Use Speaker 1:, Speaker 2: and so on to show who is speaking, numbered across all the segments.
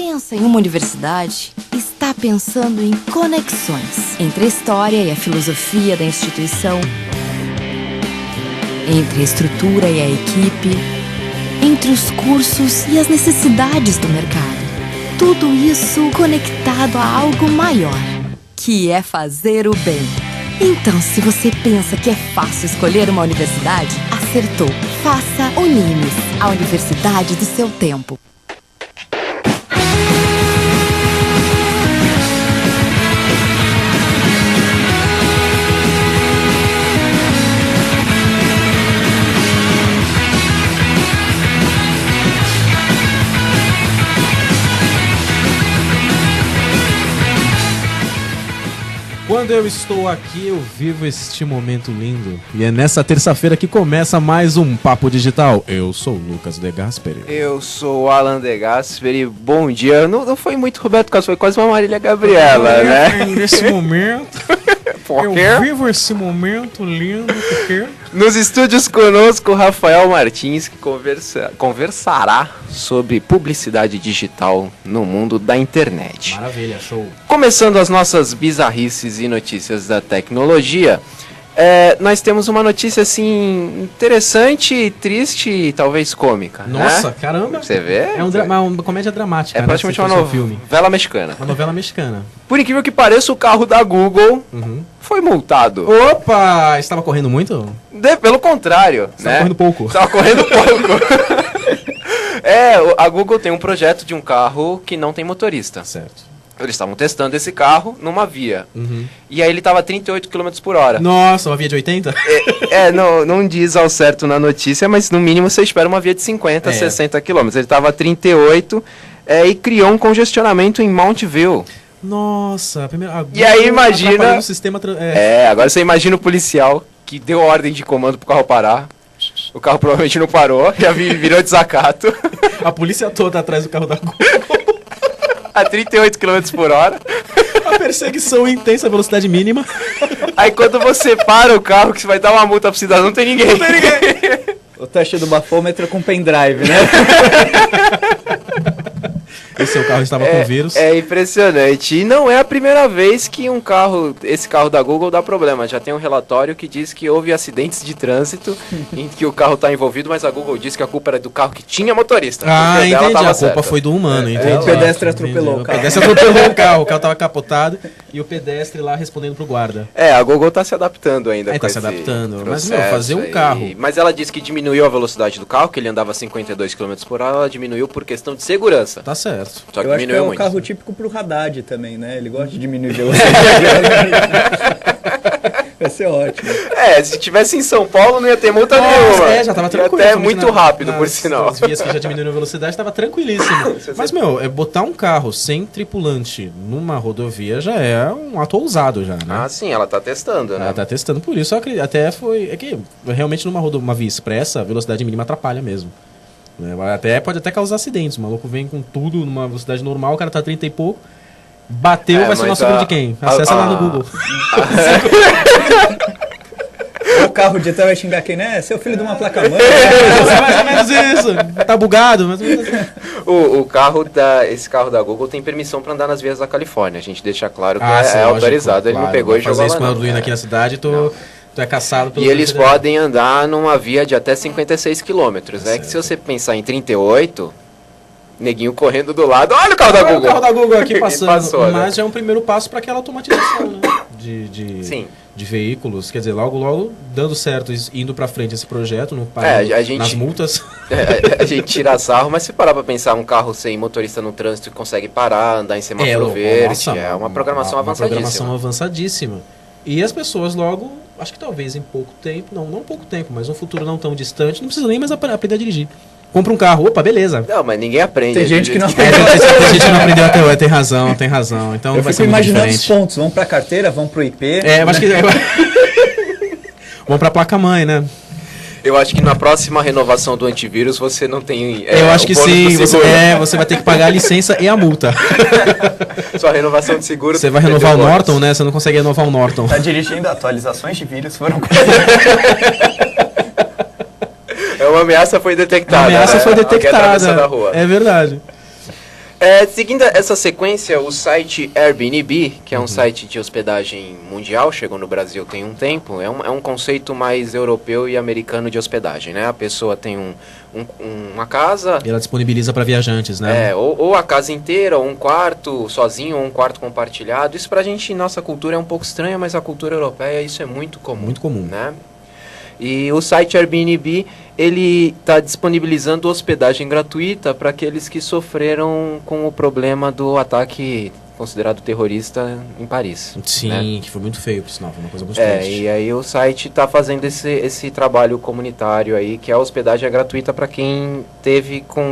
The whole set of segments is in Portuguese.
Speaker 1: pensa em uma universidade, está pensando em conexões entre a história e a filosofia da instituição, entre a estrutura e a equipe, entre os cursos e as necessidades do mercado. Tudo isso conectado a algo maior, que é fazer o bem. Então, se você pensa que é fácil escolher uma universidade, acertou. Faça Unimes, a universidade do seu tempo.
Speaker 2: Quando eu estou aqui, eu vivo este momento lindo. E é nessa terça-feira que começa mais um Papo Digital. Eu sou o Lucas De Gasperi.
Speaker 3: Eu sou o Alan De Gasperi. Bom dia. Não foi muito Roberto Carlos, foi quase uma Marília Gabriela, né?
Speaker 2: Nesse momento,
Speaker 3: Por quê?
Speaker 2: eu vivo esse momento lindo, porque...
Speaker 3: Nos estúdios conosco, Rafael Martins, que conversará sobre publicidade digital no mundo da internet.
Speaker 2: Maravilha, show.
Speaker 3: Começando as nossas bizarrices e notícias da tecnologia, nós temos uma notícia assim interessante, triste e talvez cômica.
Speaker 2: Nossa,
Speaker 3: né?
Speaker 2: caramba.
Speaker 3: Você vê?
Speaker 2: É uma comédia dramática.
Speaker 3: É praticamente uma novela mexicana.
Speaker 2: Uma novela mexicana.
Speaker 3: Por incrível que pareça, o carro da Google foi multado.
Speaker 2: Opa! Estava correndo muito?
Speaker 3: Pelo contrário,
Speaker 2: Estava
Speaker 3: né?
Speaker 2: correndo pouco.
Speaker 3: Estava correndo pouco. A Google tem um projeto de um carro que não tem motorista.
Speaker 2: Certo.
Speaker 3: Eles estavam testando esse carro numa via. E aí ele estava a 38 km por hora.
Speaker 2: Nossa, uma via de 80?
Speaker 3: Não diz ao certo na notícia, mas no mínimo você espera uma via de 50, 60 km. Ele estava a 38 e criou um congestionamento em Mount View.
Speaker 2: Nossa,
Speaker 3: e aí imagina...
Speaker 2: O sistema
Speaker 3: agora você imagina o policial que deu ordem de comando pro carro parar. O carro provavelmente não parou, já virou desacato.
Speaker 2: A polícia toda atrás do carro da Google.
Speaker 3: A 38 km por hora.
Speaker 2: A perseguição intensa, a velocidade mínima.
Speaker 3: Aí quando você para o carro, que você vai dar uma multa pro cidadão, não tem ninguém.
Speaker 4: O teste do bafômetro com pendrive, né?
Speaker 2: Esse seu carro estava com vírus.
Speaker 3: É impressionante. E não é a primeira vez que esse carro da Google dá problema. Já tem um relatório que diz que houve acidentes de trânsito em que o carro está envolvido, mas a Google disse que a culpa era do carro que tinha motorista.
Speaker 2: Ah, entendi. A culpa foi do humano, entendi.
Speaker 4: O pedestre atropelou o carro.
Speaker 2: O pedestre atropelou o carro estava capotado e o pedestre lá respondendo pro guarda.
Speaker 3: A Google está se adaptando ainda.
Speaker 2: Está se adaptando. Mas, fazer um
Speaker 3: aí.
Speaker 2: Carro...
Speaker 3: Mas ela disse que diminuiu a velocidade do carro, que ele andava a 52 km por hora, ela diminuiu por questão de segurança.
Speaker 2: Tá certo.
Speaker 3: Só que
Speaker 4: eu acho que é
Speaker 3: muito.
Speaker 4: Um carro típico pro Haddad também, né? Ele gosta de diminuir velocidade. Vai ser ótimo.
Speaker 3: Se tivesse em São Paulo não ia ter multa nenhuma.
Speaker 2: Já tava tranquilo.
Speaker 3: Até muito rápido, por sinal.
Speaker 2: As vias que já diminuíram a velocidade tava tranquilíssimo. Mas, botar um carro sem tripulante numa rodovia já é um ato ousado já, né?
Speaker 3: Ah, sim, ela tá testando, né?
Speaker 2: Ela tá testando, por isso até foi... É que realmente numa via expressa, a velocidade mínima atrapalha mesmo. Pode até causar acidentes. O maluco vem com tudo numa velocidade normal, o cara tá 30 e pouco, bateu, vai ser o nosso de quem? Acessa lá no Google.
Speaker 4: O carro de trás vai xingar quem, né? Seu filho de uma placa-mãe.
Speaker 2: Mais ou menos isso. Tá bugado, mais ou menos assim.
Speaker 3: Esse carro da Google tem permissão pra andar nas vias da Califórnia. A gente deixa claro que
Speaker 2: sim,
Speaker 3: é autorizado.
Speaker 2: Lógico,
Speaker 3: ele não pegou e jogou lá.
Speaker 2: Fazer isso com a Arduino aqui na cidade, tu é caçado pelo...
Speaker 3: E eles podem andar numa via de até 56 km. Que se você pensar em 38, neguinho correndo do lado, olha o carro da Google.
Speaker 2: O carro da Google aqui passando.
Speaker 3: Passou,
Speaker 2: mas já é um primeiro passo para aquela automatização, né? De veículos. Quer dizer, logo dando certo, indo para frente esse projeto, não nas multas.
Speaker 3: A gente tira sarro, mas se parar para pensar, um carro sem motorista no trânsito que consegue parar, andar em semáforo verde, é uma programação avançadíssima.
Speaker 2: Uma programação avançadíssima. E as pessoas logo, acho que talvez em pouco tempo, não pouco tempo, mas um futuro não tão distante, não precisa nem mais aprender a dirigir. Compra um carro, opa, beleza.
Speaker 3: Não, mas ninguém aprende.
Speaker 4: Tem gente que não aprendeu.
Speaker 2: Tem gente que não aprendeu até hoje, tem razão. Então
Speaker 4: eu
Speaker 2: vai
Speaker 4: fico
Speaker 2: ser muito
Speaker 4: imaginando
Speaker 2: diferente.
Speaker 4: os pontos, vão pra carteira, vão pro IP.
Speaker 2: Eu acho que... Vão pra placa-mãe, né?
Speaker 3: Eu acho que na próxima renovação do antivírus você não tem.
Speaker 2: Eu acho que sim, você vai ter que pagar a licença e a multa.
Speaker 3: Sua renovação de seguro.
Speaker 2: Você vai renovar o Norton, né? Você não consegue renovar o Norton.
Speaker 4: Tá dirigindo, atualizações de vírus foram.
Speaker 3: Uma ameaça foi detectada.
Speaker 2: Foi detectada.
Speaker 3: Da rua.
Speaker 2: É verdade.
Speaker 3: Seguindo essa sequência, o site Airbnb, que é um site de hospedagem mundial, chegou no Brasil tem um tempo, é um conceito mais europeu e americano de hospedagem, né? A pessoa tem uma casa...
Speaker 2: E ela disponibiliza para viajantes, né?
Speaker 3: Ou a casa inteira, ou um quarto sozinho, ou um quarto compartilhado. Isso pra gente, nossa cultura é um pouco estranha, mas a cultura europeia, isso é muito comum.
Speaker 2: Muito comum.
Speaker 3: Né? E o site Airbnb, ele está disponibilizando hospedagem gratuita para aqueles que sofreram com o problema do ataque considerado terrorista em Paris.
Speaker 2: Sim,
Speaker 3: né?
Speaker 2: Que foi muito feio, por sinal, foi uma coisa muito triste.
Speaker 3: E aí o site está fazendo esse trabalho comunitário aí, que a hospedagem é gratuita para quem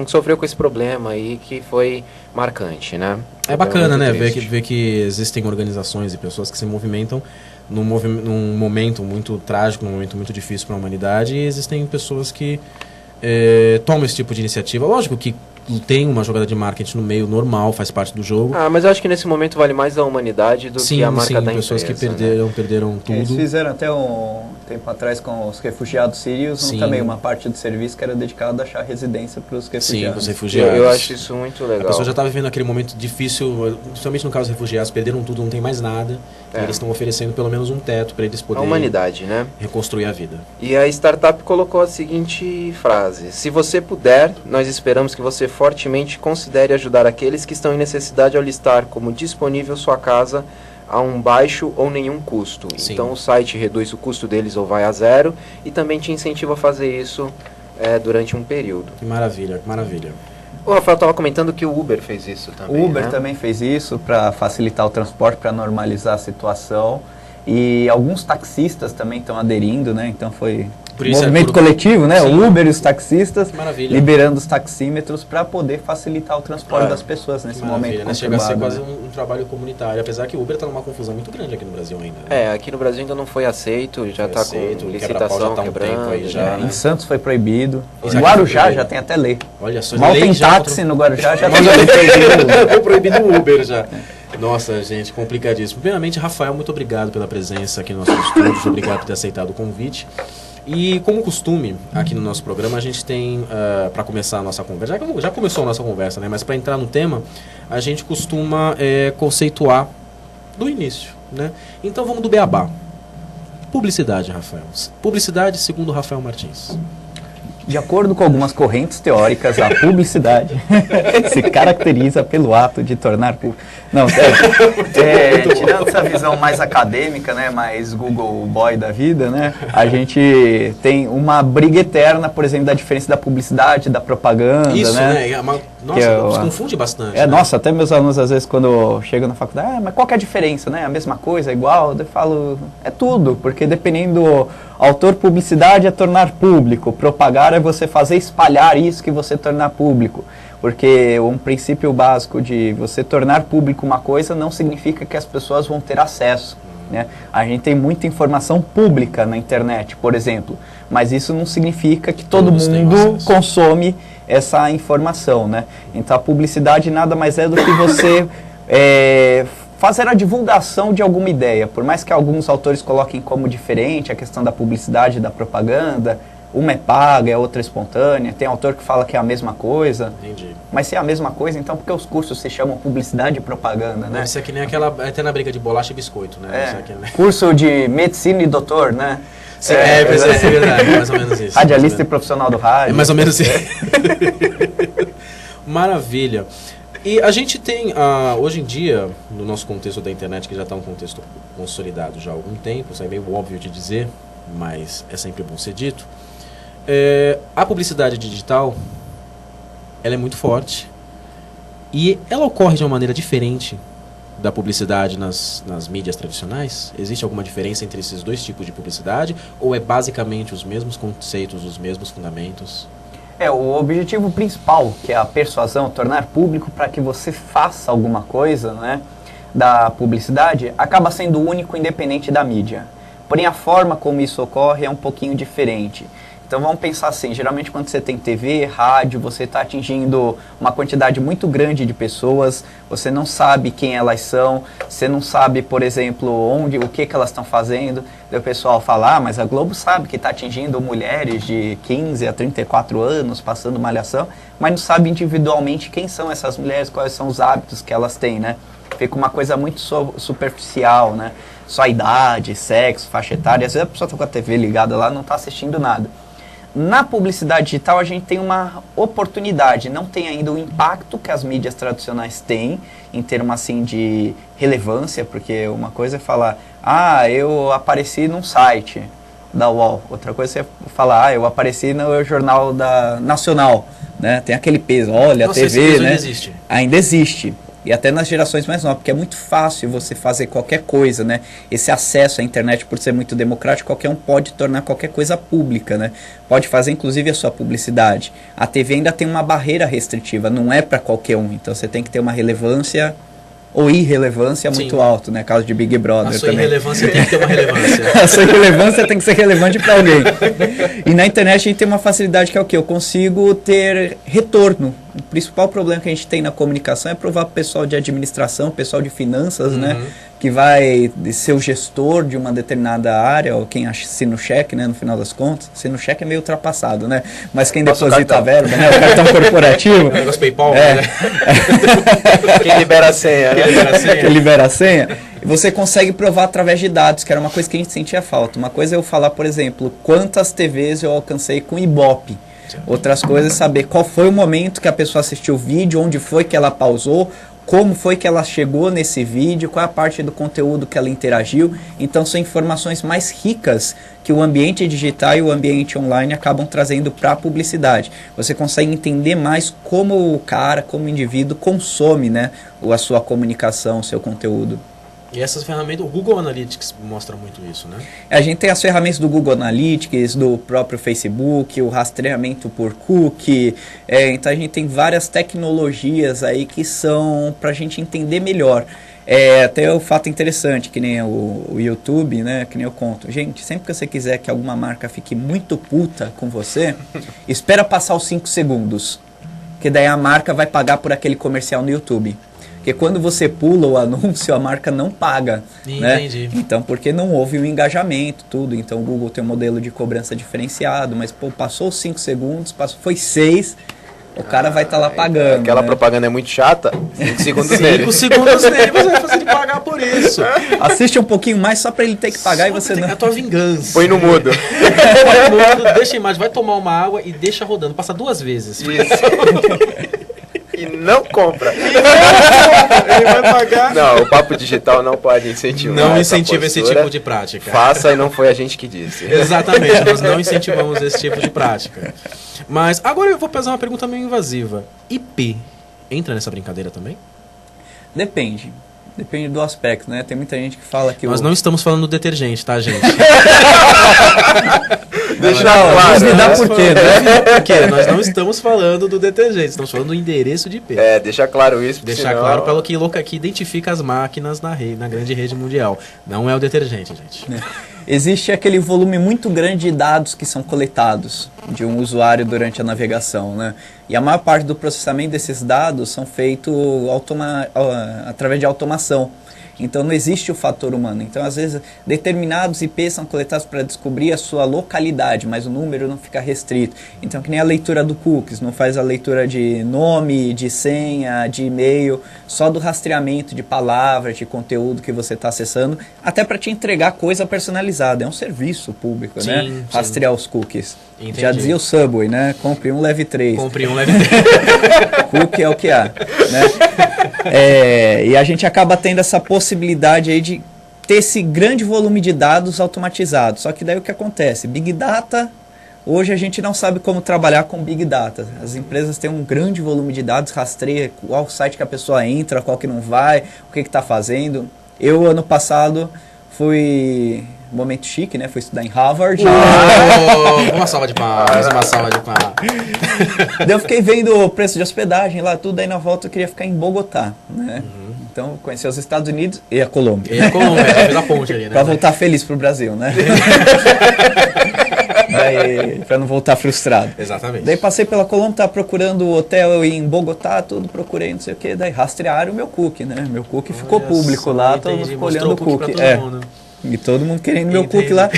Speaker 3: sofreu com esse problema aí, que foi marcante, né?
Speaker 2: É bacana, né, ver que existem organizações e pessoas que se movimentam num momento muito trágico, num momento muito difícil para a humanidade, e existem pessoas que tomam esse tipo de iniciativa. Lógico que tem uma jogada de marketing no meio normal, faz parte do jogo.
Speaker 3: Mas eu acho que nesse momento vale mais a humanidade do que a marca da empresa.
Speaker 2: Pessoas que perderam tudo.
Speaker 4: Eles fizeram até um tempo atrás com os refugiados sírios, também uma parte do serviço que era dedicada a achar residência para os refugiados.
Speaker 2: Sim, os refugiados.
Speaker 3: Eu acho isso muito legal.
Speaker 2: A pessoa já estava vivendo aquele momento difícil, principalmente no caso dos refugiados, perderam tudo, não tem mais nada. E eles estão oferecendo pelo menos um teto para eles poderem...
Speaker 3: A humanidade, né?
Speaker 2: Reconstruir a vida.
Speaker 3: E a startup colocou a seguinte frase: se você puder, nós esperamos que você fortemente considere ajudar aqueles que estão em necessidade ao listar como disponível sua casa a um baixo ou nenhum custo.
Speaker 2: Sim.
Speaker 3: Então o site reduz o custo deles ou vai a zero e também te incentiva a fazer isso durante um período.
Speaker 2: Que maravilha, que maravilha.
Speaker 3: O Rafael estava comentando que o Uber fez isso também.
Speaker 4: O Uber
Speaker 3: né?
Speaker 4: também fez isso para facilitar o transporte, para normalizar a situação. E alguns taxistas também estão aderindo, né? Então foi um movimento coletivo, né? Sim. O Uber e os taxistas liberando os taxímetros para poder facilitar o transporte das pessoas nesse momento.
Speaker 2: Né? Chega a ser quase um trabalho comunitário, apesar que o Uber está numa confusão muito grande aqui no Brasil ainda. Né?
Speaker 3: Aqui no Brasil ainda não foi aceito, já está com licitação quebrando.
Speaker 2: Aí já,
Speaker 4: né? Em Santos foi proibido. Em Guarujá já tem até lei.
Speaker 2: Olha só,
Speaker 4: mal tem táxi no Guarujá, já tem lei.
Speaker 2: Foi proibido o Uber já. Nossa, gente, complicadíssimo. Primeiramente, Rafael, muito obrigado pela presença aqui no nosso estúdio, obrigado por ter aceitado o convite. E como costume, aqui no nosso programa, a gente tem, para começar a nossa conversa, já começou a nossa conversa, né? Mas para entrar no tema, a gente costuma conceituar do início, né? Então vamos do beabá. Publicidade, Rafael. Publicidade segundo Rafael Martins.
Speaker 4: De acordo com algumas correntes teóricas, a publicidade se caracteriza pelo ato de tornar público. Não, tirando essa visão mais acadêmica, né, mais Google Boy da vida, né, a gente tem uma briga eterna, por exemplo, da diferença da publicidade, da propaganda.
Speaker 2: Isso,
Speaker 4: né?
Speaker 2: Nossa, se confunde bastante. Né?
Speaker 4: Nossa, até meus alunos, às vezes, quando chegam na faculdade, mas qual que é a diferença, né? A mesma coisa, igual? Eu falo, é tudo, porque dependendo do autor, publicidade é tornar público, propagar é você fazer espalhar isso que você tornar público. Porque um princípio básico de você tornar público uma coisa não significa que as pessoas vão ter acesso. Né? A gente tem muita informação pública na internet, por exemplo, mas isso não significa que todo mundo consome essa informação. Né? Então a publicidade nada mais é do que você fazer a divulgação de alguma ideia. Por mais que alguns autores coloquem como diferente a questão da publicidade e da propaganda, uma é paga, a outra é espontânea, tem autor que fala que é a mesma coisa.
Speaker 2: Entendi.
Speaker 4: Mas se é a mesma coisa, então por que os cursos se chamam publicidade e propaganda, né?
Speaker 2: Isso é que nem aquela, até na briga de bolacha e biscoito, né?
Speaker 4: Curso de medicina e doutor, né?
Speaker 2: Sim, é verdade, mais ou menos isso.
Speaker 4: Radialista e profissional do rádio.
Speaker 2: É mais ou menos isso. Maravilha. E a gente tem, hoje em dia, no nosso contexto da internet, que já está um contexto consolidado já há algum tempo, isso é meio óbvio de dizer, mas é sempre bom ser dito, a publicidade digital, ela é muito forte e ela ocorre de uma maneira diferente da publicidade nas mídias tradicionais? Existe alguma diferença entre esses dois tipos de publicidade ou é basicamente os mesmos conceitos, os mesmos fundamentos?
Speaker 4: O objetivo principal, que é a persuasão, tornar público para que você faça alguma coisa, né, da publicidade, acaba sendo único independente da mídia. Porém, a forma como isso ocorre é um pouquinho diferente. Então vamos pensar assim, geralmente quando você tem TV, rádio, você está atingindo uma quantidade muito grande de pessoas, você não sabe quem elas são, você não sabe, por exemplo, o que elas estão fazendo. Daí o pessoal fala, mas a Globo sabe que está atingindo mulheres de 15 a 34 anos, passando malhação, mas não sabe individualmente quem são essas mulheres, quais são os hábitos que elas têm, né? Fica uma coisa muito superficial, né? Só idade, sexo, faixa etária. Às vezes a pessoa está com a TV ligada lá, não está assistindo nada. Na publicidade digital a gente tem uma oportunidade, não tem ainda o impacto que as mídias tradicionais têm, em termos assim de relevância, porque uma coisa é falar, eu apareci num site da UOL, outra coisa é falar, eu apareci no Jornal Nacional, né? Tem aquele peso, olha,
Speaker 2: Nossa,
Speaker 4: a TV,
Speaker 2: esse peso
Speaker 4: né?
Speaker 2: ainda existe.
Speaker 4: Ainda existe. E até nas gerações mais novas, porque é muito fácil você fazer qualquer coisa, né? Esse acesso à internet, por ser muito democrático, qualquer um pode tornar qualquer coisa pública, né? Pode fazer, inclusive, a sua publicidade. A TV ainda tem uma barreira restritiva, não é para qualquer um. Então, você tem que ter uma relevância ou irrelevância muito alto, né? Caso de Big Brother
Speaker 2: a sua
Speaker 4: também.
Speaker 2: irrelevância tem que ter uma relevância.
Speaker 4: A sua irrelevância tem que ser relevante para alguém. E na internet a gente tem uma facilidade que é o quê? Eu consigo ter retorno. O principal problema que a gente tem na comunicação é provar para o pessoal de administração, pessoal de finanças, né? Que vai ser o gestor de uma determinada área, ou quem assina o cheque, né? No final das contas. Assina o cheque é meio ultrapassado, né? Mas quem deposita a verba, né? O cartão corporativo.
Speaker 2: O negócio PayPal,
Speaker 4: É.
Speaker 2: né?
Speaker 3: Quem libera a senha, né?
Speaker 4: Que libera a senha, você consegue provar através de dados, que era uma coisa que a gente sentia falta. Uma coisa é eu falar, por exemplo, quantas TVs eu alcancei com Ibope. Outras coisas é saber qual foi o momento que a pessoa assistiu o vídeo, onde foi que ela pausou, como foi que ela chegou nesse vídeo, qual é a parte do conteúdo que ela interagiu. Então são informações mais ricas que o ambiente digital e o ambiente online acabam trazendo para a publicidade. Você consegue entender mais como o cara, como o indivíduo consome, né, a sua comunicação, o seu conteúdo.
Speaker 2: E essas ferramentas, o Google Analytics mostra muito isso, né?
Speaker 4: A gente tem as ferramentas do Google Analytics, do próprio Facebook, o rastreamento por cookie. Então a gente tem várias tecnologias aí que são para a gente entender melhor. Até o fato interessante, que nem o YouTube, né? Que nem eu conto. Gente, sempre que você quiser que alguma marca fique muito puta com você, espera passar os 5 segundos. Que daí a marca vai pagar por aquele comercial no YouTube. Porque quando você pula o anúncio, a marca não paga.
Speaker 2: Entendi.
Speaker 4: Né? Então, porque não houve o engajamento, tudo. Então, o Google tem um modelo de cobrança diferenciado, mas, passou os 5 segundos, foi 6, o cara vai estar lá pagando.
Speaker 3: Aquela
Speaker 4: né?
Speaker 3: propaganda é muito chata, 5 segundos nele.
Speaker 2: 5 segundos nele, você vai fazer ele pagar por isso.
Speaker 4: Assiste um pouquinho mais só para ele ter que pagar e você não.
Speaker 2: É a tua vingança.
Speaker 3: Põe no mudo.
Speaker 2: Põe no mudo, deixa a imagem, vai tomar uma água e deixa rodando. Passa 2 vezes.
Speaker 3: Isso. E não compra.
Speaker 2: Ele vai pagar.
Speaker 3: Não, o papo digital não pode incentivar.
Speaker 2: Não incentiva esse tipo de prática.
Speaker 3: Faça e não foi a gente que disse.
Speaker 2: Exatamente, nós não incentivamos esse tipo de prática. Mas agora eu vou fazer uma pergunta meio invasiva. IP entra nessa brincadeira também?
Speaker 4: Depende. Depende do aspecto, né? Tem muita gente que fala que
Speaker 2: Nós não estamos falando do detergente, tá, gente?
Speaker 3: Deixa claro.
Speaker 4: Me dá por quê, né?
Speaker 2: Porque nós não estamos falando do detergente, estamos falando do endereço de IP.
Speaker 3: Deixa claro isso.
Speaker 2: Deixar
Speaker 3: senão...
Speaker 2: claro pelo que identifica as máquinas na grande rede mundial. Não é o detergente, gente.
Speaker 4: Existe aquele volume muito grande de dados que são coletados de um usuário durante a navegação, né? E a maior parte do processamento desses dados são feitos através de automação. Então não existe o fator humano. Então às vezes determinados IPs são coletados para descobrir a sua localidade, mas o número não fica restrito. Então que nem a leitura do cookies, não faz a leitura de nome, de senha, de e-mail, só do rastreamento de palavras, de conteúdo que você está acessando, até para te entregar coisa personalizada. É um serviço público, né?
Speaker 2: Sim.
Speaker 4: Rastrear os cookies.
Speaker 2: Entendi.
Speaker 4: Já dizia o Subway, né? Compre um, leve 3.
Speaker 2: Compre um, leve 3.
Speaker 4: Cookie é o que há, né? E a gente acaba tendo essa possibilidade aí de ter esse grande volume de dados automatizados. Só que daí o que acontece? Big Data, hoje a gente não sabe como trabalhar com Big Data. As empresas têm um grande volume de dados, rastreia qual site que a pessoa entra, qual que não vai, o que está fazendo. Eu, ano passado, fui... momento chique, né? Fui estudar em Harvard.
Speaker 2: Uma salva de palmas, uma salva de palmas.
Speaker 4: Daí eu fiquei vendo o preço de hospedagem lá, tudo. Aí na volta eu queria ficar em Bogotá, né? Então eu conheci os Estados Unidos e a Colômbia.
Speaker 2: E a Colômbia, já fez a ponte ali, né?
Speaker 4: Pra voltar feliz pro Brasil, né? Daí, pra não voltar frustrado.
Speaker 2: Exatamente.
Speaker 4: Daí passei pela Colômbia, tava procurando hotel em Bogotá, tudo, procurei não sei o que. Daí rastrearam o meu cookie, né? Meu cookie ficou público lá, todo mundo ficou olhando o cookie.
Speaker 2: Pra todo mundo.
Speaker 4: E todo mundo querendo meu cookie lá.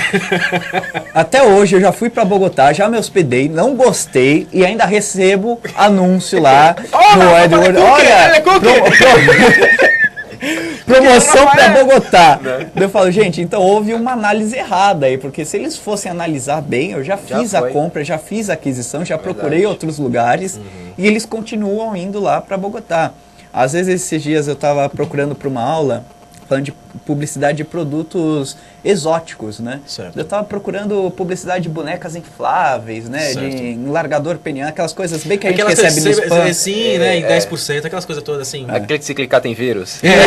Speaker 4: Até hoje eu já fui pra Bogotá, já me hospedei, não gostei e ainda recebo anúncio lá no AdWords. Olha, promoção para Bogotá. Eu falo, gente, então houve uma análise errada aí, porque se eles fossem analisar bem, eu já fiz a compra, já fiz a aquisição, já procurei outros lugares e eles continuam indo lá para Bogotá. Às vezes esses dias eu estava procurando para uma aula falando de publicidade de produtos exóticos, né?
Speaker 2: Certo.
Speaker 4: Eu estava procurando publicidade de bonecas infláveis, né?
Speaker 2: Certo.
Speaker 4: De largador peniano, aquelas coisas bem que a gente
Speaker 2: Aquelas
Speaker 4: recebe no spam.
Speaker 2: sim, né? Em 10%, aquelas coisas todas assim.
Speaker 3: Aquele que se clicar tem vírus.
Speaker 4: É isso.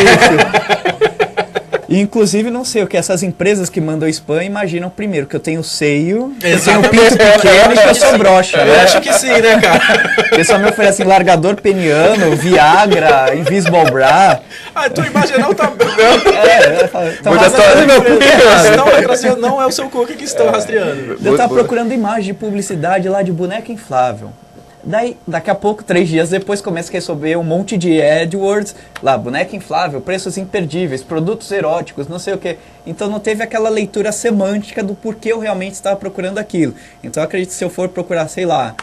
Speaker 4: E, inclusive, não sei o que essas empresas que mandam spam imaginam primeiro que eu tenho seio, que eu tenho um pinto pequeno e que eu sou broxa.
Speaker 2: Eu acho que sim, né, cara?
Speaker 4: Porque só me oferecem largador peniano, Viagra, Invisible Bra.
Speaker 2: Ah, tua imagem não tá... Não é o seu cookie que estão rastreando.
Speaker 4: Eu tava procurando imagem de publicidade lá de boneca inflável. Daí, daqui a pouco, 3 dias depois, começa a receber um monte de AdWords, lá, boneca inflável, preços imperdíveis, produtos eróticos, não sei o que. Então não teve aquela leitura semântica do porquê eu realmente estava procurando aquilo. Então eu acredito que se eu for procurar, sei lá,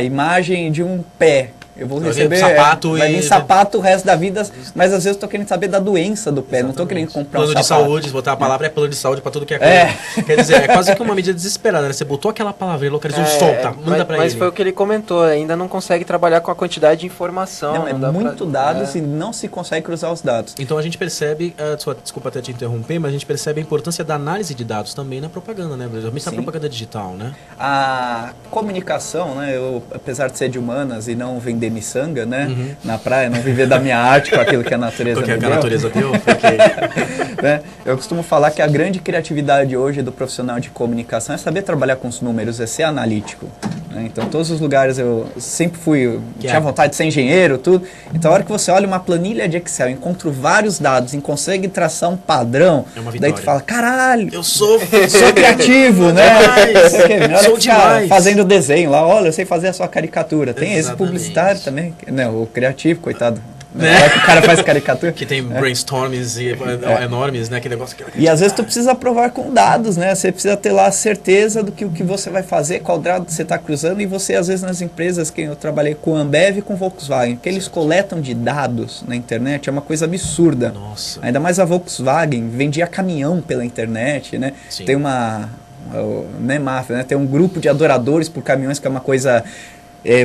Speaker 4: imagem de um pé, eu vou receber vai vir sapato o resto da vida, mas às vezes eu estou querendo saber da doença do pé, Exatamente. Não estou querendo comprar
Speaker 2: plano
Speaker 4: um sapato.
Speaker 2: Plano de saúde, botar a palavra é plano de saúde para tudo que é coisa. Quer dizer, é quase que uma medida desesperada, né? Você botou aquela palavra e localizou, solta, manda para ele.
Speaker 3: Mas foi o que ele comentou, ainda não consegue trabalhar com a quantidade de informação.
Speaker 4: Não, é muito dados e não se consegue cruzar os dados.
Speaker 2: Então a gente percebe, desculpa até te interromper, mas a gente percebe a importância da análise de dados também na propaganda, né? Principalmente na propaganda digital, né?
Speaker 4: A comunicação, né? Eu, apesar de ser de humanas e não vender miçanga, né? Na praia, não viver da minha arte com aquilo que a natureza me deu.
Speaker 2: Que a natureza deu?
Speaker 4: Né? Eu costumo falar que a grande criatividade hoje do profissional de comunicação é saber trabalhar com os números, é ser analítico. Né? Então, todos os lugares eu sempre tinha vontade de ser engenheiro, tudo. Então, a hora que você olha uma planilha de Excel, encontra vários dados e consegue traçar um padrão, daí tu fala, caralho,
Speaker 2: eu sou
Speaker 4: criativo, né?
Speaker 2: Sou demais.
Speaker 4: Fazendo desenho lá, olha, eu sei fazer a sua caricatura. Tem esse publicitário também, né? O criativo, coitado. Né? O cara faz caricatura.
Speaker 2: Que tem brainstorms enormes, né? Aquele negócio que...
Speaker 4: E às vezes tu precisa provar com dados, né? Você precisa ter lá a certeza do que o que você vai fazer, qual dado você está cruzando. E você, às vezes, nas empresas que eu trabalhei com a Ambev e com Volkswagen, que eles coletam de dados na internet, é uma coisa absurda.
Speaker 2: Nossa.
Speaker 4: Ainda mais a Volkswagen vendia caminhão pela internet, né?
Speaker 2: Sim.
Speaker 4: Tem uma... Não é máfia, né? Tem um grupo de adoradores por caminhões que é uma coisa...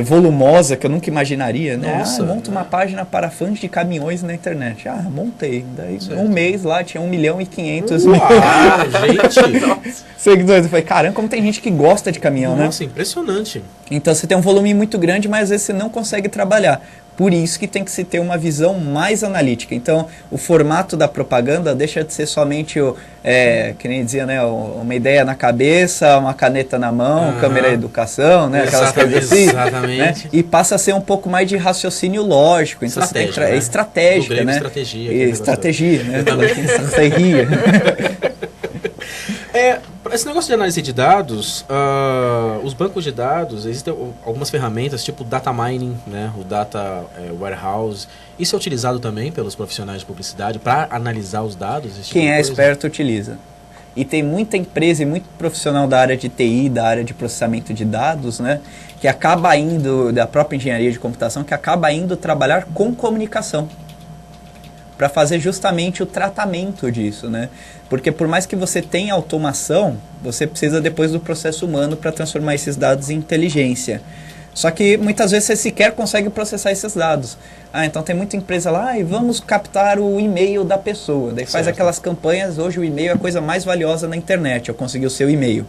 Speaker 4: volumosa, que eu nunca imaginaria, né?
Speaker 2: Nossa,
Speaker 4: monta uma página para fãs de caminhões na internet. Montei. Daí, um mês lá, tinha 1.500.000
Speaker 2: gente!
Speaker 4: seguidores. Eu falei, caramba, como tem gente que gosta de caminhão, né?
Speaker 2: Nossa, impressionante.
Speaker 4: Então, você tem um volume muito grande, mas às vezes você não consegue trabalhar. Por isso que tem que se ter uma visão mais analítica. Então, o formato da propaganda deixa de ser somente, que nem dizia, né, uma ideia na cabeça, uma caneta na mão, câmera de educação, né, aquelas coisas assim.
Speaker 2: Exatamente.
Speaker 4: Né, e passa a ser um pouco mais de raciocínio lógico. Então,
Speaker 2: estratégia,
Speaker 4: você tem que estratégica, né? Estratégia, né? Estratégia.
Speaker 2: Esse negócio de análise de dados, os bancos de dados, existem algumas ferramentas, tipo data mining, né, o data warehouse. Isso é utilizado também pelos profissionais de publicidade para analisar os dados?
Speaker 4: Quem é esperto utiliza. E tem muita empresa e muito profissional da área de TI, da área de processamento de dados, né, que acaba indo, da própria engenharia de computação, que acaba indo trabalhar com comunicação, para fazer justamente o tratamento disso, né? Porque por mais que você tenha automação, você precisa depois do processo humano para transformar esses dados em inteligência. Só que muitas vezes você sequer consegue processar esses dados. Então tem muita empresa lá, e vamos captar o e-mail da pessoa. Daí faz aquelas campanhas, hoje o e-mail é a coisa mais valiosa na internet, eu consegui o seu e-mail.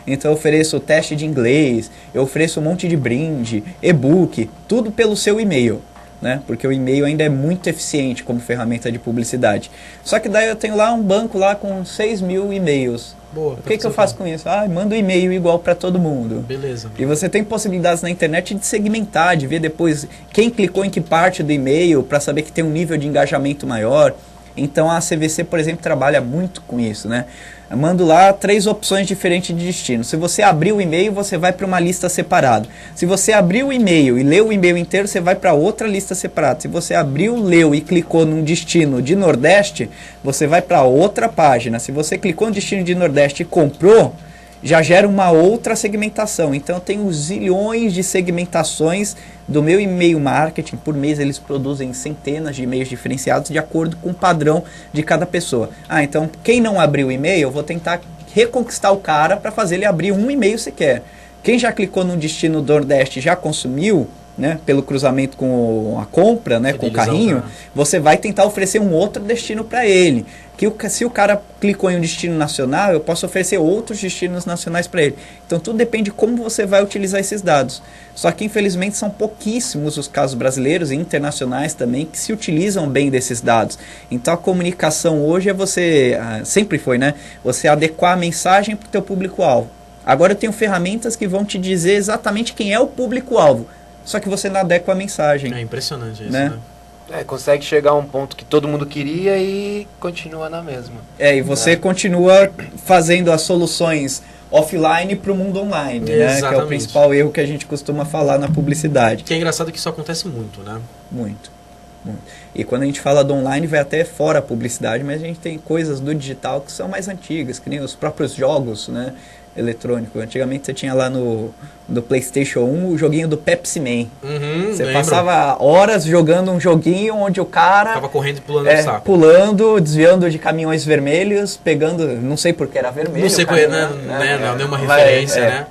Speaker 4: Então eu ofereço teste de inglês, eu ofereço um monte de brinde, e-book, tudo pelo seu e-mail. Né? Porque o e-mail ainda é muito eficiente como ferramenta de publicidade. Só que daí eu tenho lá um banco lá com 6.000 e-mails.
Speaker 2: Boa,
Speaker 4: o que eu faço com isso? Mando um e-mail igual para todo mundo.
Speaker 2: Beleza.
Speaker 4: E você tem possibilidades na internet de segmentar, de ver depois quem clicou em que parte do e-mail para saber que tem um nível de engajamento maior. Então a CVC, por exemplo, trabalha muito com isso, né? Eu mando lá 3 opções diferentes de destino. Se você abrir o e-mail, você vai para uma lista separada. Se você abrir o e-mail e leu o e-mail inteiro, você vai para outra lista separada. Se você abriu, leu e clicou num destino de Nordeste, você vai para outra página. Se você clicou no destino de Nordeste e comprou, já gera uma outra segmentação. Então eu tenho zilhões de segmentações do meu e-mail marketing. Por mês eles produzem centenas de e-mails diferenciados de acordo com o padrão de cada pessoa. Então quem não abriu o e-mail, eu vou tentar reconquistar o cara para fazer ele abrir um e-mail sequer. Quem já clicou no destino do Nordeste já consumiu, né, pelo cruzamento com a compra, né, com o carrinho, você vai tentar oferecer um outro destino para ele. Se o cara clicou em um destino nacional, eu posso oferecer outros destinos nacionais para ele. Então tudo depende de como você vai utilizar esses dados. Só que infelizmente são pouquíssimos os casos brasileiros e internacionais também que se utilizam bem desses dados. Então a comunicação hoje é você, sempre foi, né, você adequar a mensagem para o teu público-alvo. Agora eu tenho ferramentas que vão te dizer exatamente quem é o público-alvo. Só que você não adequa a mensagem.
Speaker 2: É impressionante isso,
Speaker 4: né?
Speaker 3: Consegue chegar a um ponto que todo mundo queria e continua na mesma.
Speaker 4: E você continua fazendo as soluções offline para o mundo online, né? Que é o principal erro que a gente costuma falar na publicidade.
Speaker 2: Que é engraçado que isso acontece muito, né?
Speaker 4: Muito. E quando a gente fala do online, vai até fora a publicidade, mas a gente tem coisas do digital que são mais antigas, que nem os próprios jogos, né, eletrônicos. Antigamente você tinha lá no PlayStation 1 o joguinho do Pepsi Man. Você passava horas jogando um joguinho onde o cara
Speaker 2: tava correndo e pulando no saco.
Speaker 4: Pulando, desviando de caminhões vermelhos, pegando, não sei porque era vermelho.
Speaker 2: Não sei qual é, não, nenhuma referência, né?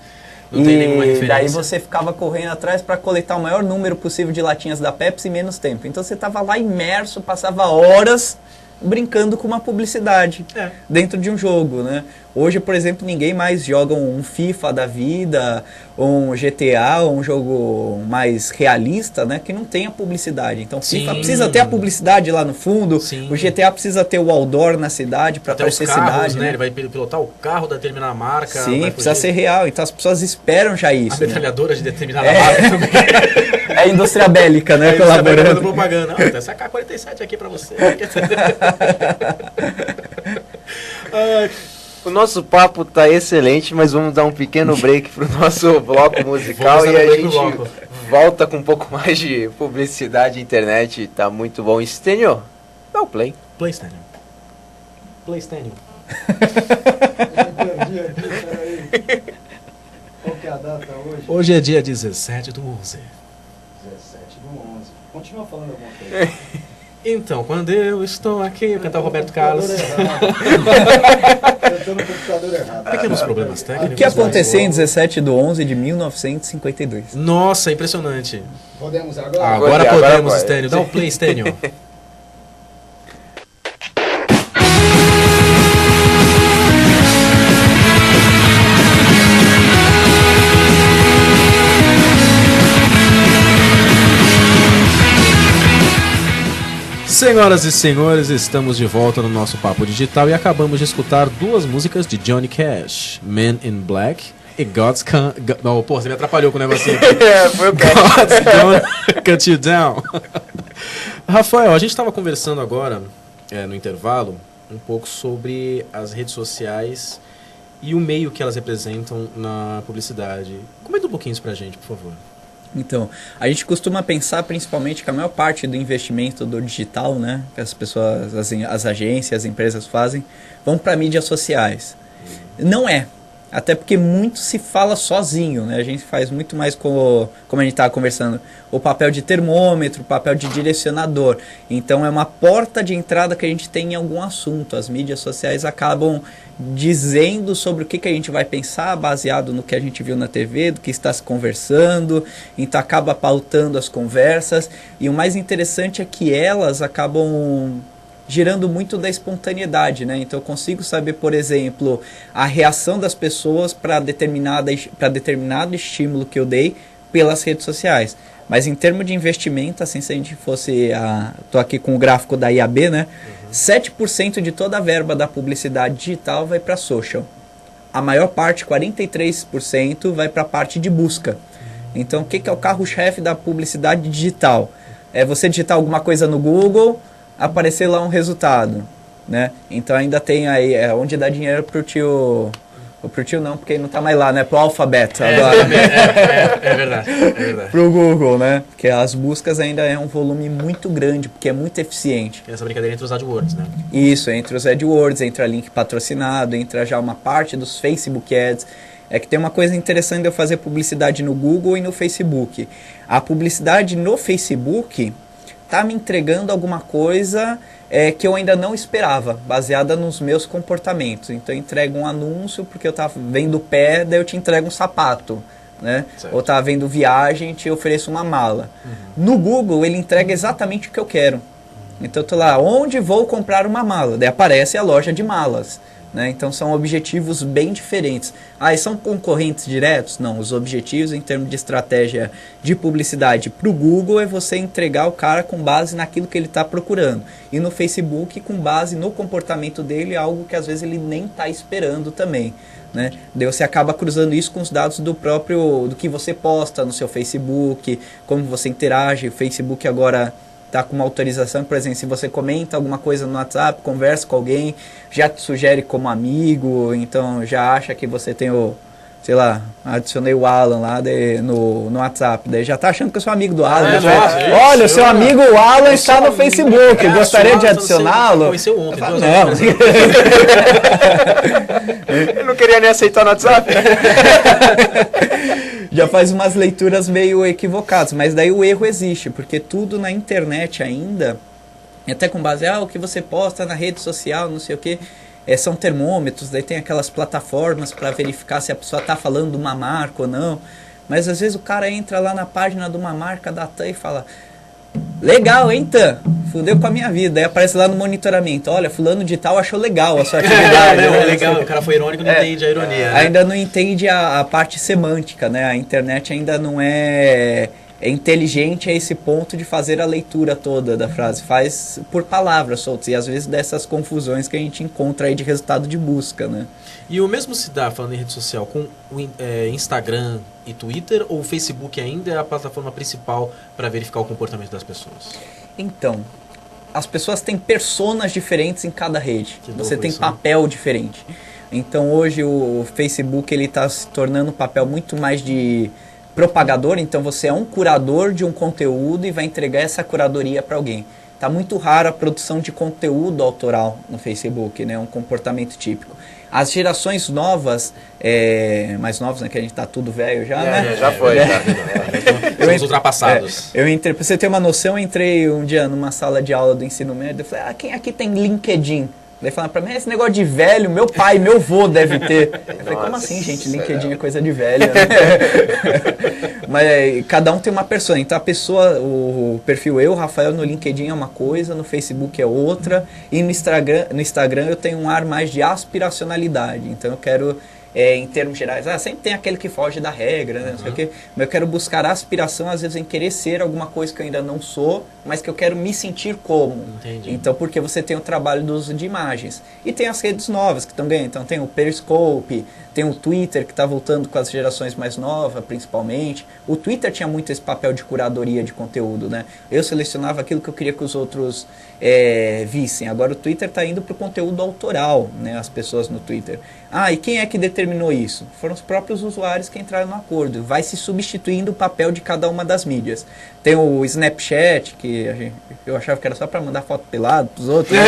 Speaker 2: Não tem nenhuma referência.
Speaker 4: Daí você ficava correndo atrás para coletar o maior número possível de latinhas da Pepsi em menos tempo. Então você estava lá imerso, passava horas brincando com uma publicidade dentro de um jogo, né? Hoje, por exemplo, ninguém mais joga um FIFA da vida, um GTA, um jogo mais realista, né? Que não tenha publicidade. Então, FIFA precisa ter a publicidade lá no fundo. O GTA precisa ter o outdoor na cidade para aparecer cidade,
Speaker 2: né? Ele vai pilotar o carro da determinada marca.
Speaker 4: Sim, precisa ser real. Então, as pessoas esperam já isso.
Speaker 2: A metralhadora de determinada marca também.
Speaker 4: É a indústria bélica, né? Colaborando.
Speaker 2: Propaganda. Essa AK-47 aqui para você.
Speaker 3: O nosso papo tá excelente, mas vamos dar um pequeno break pro nosso bloco musical e a gente volta com um pouco mais de publicidade e internet. Tá muito bom. Stênio, dá o play.
Speaker 2: Play, Stênio. Play, Stênio.
Speaker 5: Qual que é a data hoje?
Speaker 2: Hoje é dia 17 do 11.
Speaker 5: 17 do 11. Continua falando alguma coisa.
Speaker 2: Então, quando eu estou aqui, eu cantar o Roberto Carlos.
Speaker 5: Eu tô no computador errado.
Speaker 2: Pequenos problemas técnicos.
Speaker 4: O que aconteceu em 17 de 11 de 1952?
Speaker 2: Nossa, impressionante.
Speaker 5: Podemos agora?
Speaker 2: Agora podemos, Stênio. Dá o play, Stênio. Senhoras e senhores, estamos de volta no nosso Papo Digital e acabamos de escutar 2 músicas de Johnny Cash, Men in Black e God's Não, pô, você me atrapalhou com o negocinho aqui.
Speaker 3: Foi o
Speaker 2: God's Gonna Cut You Down. Rafael, a gente estava conversando agora, no intervalo, um pouco sobre as redes sociais e o meio que elas representam na publicidade. Comenta um pouquinho isso pra gente, por favor.
Speaker 4: Então, a gente costuma pensar principalmente que a maior parte do investimento do digital, né, que as pessoas, as agências, as empresas fazem, vão para mídias sociais. Não é. Até porque muito se fala sozinho, né? A gente faz muito mais como a gente estava conversando, o papel de termômetro, o papel de direcionador. Então é uma porta de entrada que a gente tem em algum assunto. As mídias sociais acabam dizendo sobre o que a gente vai pensar, baseado no que a gente viu na TV, do que está se conversando, então acaba pautando as conversas. E o mais interessante é que elas acabam gerando muito da espontaneidade, né? Então eu consigo saber, por exemplo, a reação das pessoas para determinado estímulo que eu dei pelas redes sociais. Mas em termos de investimento, assim, se a gente fosse... Estou aqui com o gráfico da IAB, né? 7% de toda a verba da publicidade digital vai para social. A maior parte, 43%, vai para a parte de busca. Então o que é o carro-chefe da publicidade digital? É você digitar alguma coisa no Google, aparecer lá um resultado. né? Então ainda tem aí, onde dá dinheiro pro tio... Pro tio não, porque ele não tá mais lá, né? Pro alfabeto agora.
Speaker 2: É verdade, é verdade.
Speaker 4: Pro Google, né? Porque as buscas ainda é um volume muito grande, porque é muito eficiente.
Speaker 2: Tem essa brincadeira entre os AdWords, né?
Speaker 4: Isso, entre os AdWords, entra link patrocinado, entra já uma parte dos Facebook Ads. É que tem uma coisa interessante de eu fazer publicidade no Google e no Facebook. A publicidade no Facebook tá me entregando alguma coisa que eu ainda não esperava, baseada nos meus comportamentos. Então eu entrego um anúncio porque eu tava vendo pé, daí eu te entrego um sapato, né?
Speaker 2: Certo.
Speaker 4: Ou tava vendo viagem, te ofereço uma mala. No Google ele entrega exatamente o que eu quero. Então eu tô lá, onde vou comprar uma mala? Daí aparece a loja de malas. Né? Então são objetivos bem diferentes. E são concorrentes diretos? Não, os objetivos em termos de estratégia de publicidade para o Google é você entregar o cara com base naquilo que ele está procurando. E no Facebook com base no comportamento dele, algo que às vezes ele nem está esperando também. Né? Daí você acaba cruzando isso com os dados do que você posta no seu Facebook, como você interage. O Facebook agora tá com uma autorização, por exemplo, se você comenta alguma coisa no WhatsApp, conversa com alguém, já te sugere como amigo, então já acha que você tem sei lá, adicionei o Alan lá no WhatsApp, daí já tá achando que eu sou amigo do Alan. Olha, o seu amigo o Alan está no Facebook, gostaria de adicioná-lo?
Speaker 2: Conheceu ontem.
Speaker 4: Não.
Speaker 3: Ele não queria nem aceitar no WhatsApp.
Speaker 4: Já faz umas leituras meio equivocadas, mas daí o erro existe, porque tudo na internet ainda, até com base, o que você posta na rede social, não sei o que, são termômetros, daí tem aquelas plataformas para verificar se a pessoa está falando de uma marca ou não, mas às vezes o cara entra lá na página de uma marca da TAM e fala, legal, hein, TAM? Fudeu com a minha vida. Aí aparece lá no monitoramento, olha, fulano de tal achou legal a sua atividade.
Speaker 2: É legal, o cara foi irônico, não entende a ironia. Né?
Speaker 4: Ainda não entende a parte semântica, né? A internet ainda não é inteligente a esse ponto de fazer a leitura toda da frase. Faz por palavras soltas e às vezes dessas confusões que a gente encontra aí de resultado de busca, né?
Speaker 2: E o mesmo se dá, falando em rede social, com o Instagram e Twitter, ou o Facebook ainda é a plataforma principal para verificar o comportamento das pessoas?
Speaker 4: Então, as pessoas têm personas diferentes em cada rede. Você tem
Speaker 2: isso,
Speaker 4: papel diferente. Então hoje o Facebook ele está se tornando um papel muito mais de propagador. Então você é um curador de um conteúdo e vai entregar essa curadoria para alguém. Está muito rara a produção de conteúdo autoral no Facebook, né? Um comportamento típico. As gerações novas, mais novas, né? Que a gente tá tudo velho já, né?
Speaker 3: Já foi.
Speaker 2: Somos ultrapassados.
Speaker 4: Pra você ter uma noção, eu entrei um dia numa sala de aula do ensino médio e falei, quem aqui tem LinkedIn? Daí falaram pra mim, esse negócio de velho, meu pai, meu vô deve ter. Eu falei, como assim, gente? LinkedIn é coisa de velho. Né? Mas cada um tem uma persona. Então a pessoa, o perfil Rafael, no LinkedIn é uma coisa, no Facebook é outra. E no Instagram eu tenho um ar mais de aspiracionalidade. Então eu quero, em termos gerais, sempre tem aquele que foge da regra, né? Não sei o quê. Mas eu quero buscar aspiração, às vezes, em querer ser alguma coisa que eu ainda não sou, mas que eu quero me sentir como.
Speaker 2: Entendi.
Speaker 4: Então, porque você tem o trabalho do uso de imagens. E tem as redes novas que estão ganhando. Então, tem o Periscope, tem o Twitter, que está voltando com as gerações mais novas, principalmente. O Twitter tinha muito esse papel de curadoria de conteúdo, né? Eu selecionava aquilo que eu queria que os outros vissem. Agora, o Twitter está indo para o conteúdo autoral, né? As pessoas no Twitter. E quem é que determinou isso? Foram os próprios usuários que entraram no acordo. Vai se substituindo o papel de cada uma das mídias. Tem o Snapchat, que eu achava que era só para mandar foto pelado pros outros. Né?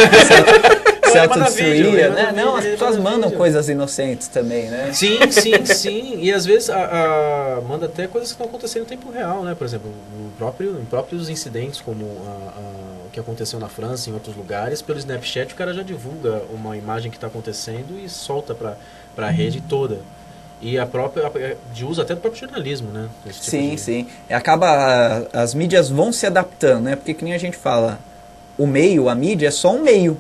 Speaker 4: Se autodestruía, né? Não, as pessoas mandam coisas inocentes também, né?
Speaker 2: Sim. E às vezes manda até coisas que estão acontecendo em tempo real, né? Por exemplo, em próprios incidentes, como o que aconteceu na França e em outros lugares, pelo Snapchat o cara já divulga uma imagem que está acontecendo e solta para a rede toda. E de uso até do próprio jornalismo, né?
Speaker 4: Sim. As mídias vão se adaptando, né? Porque que nem a gente fala, a mídia é só um meio.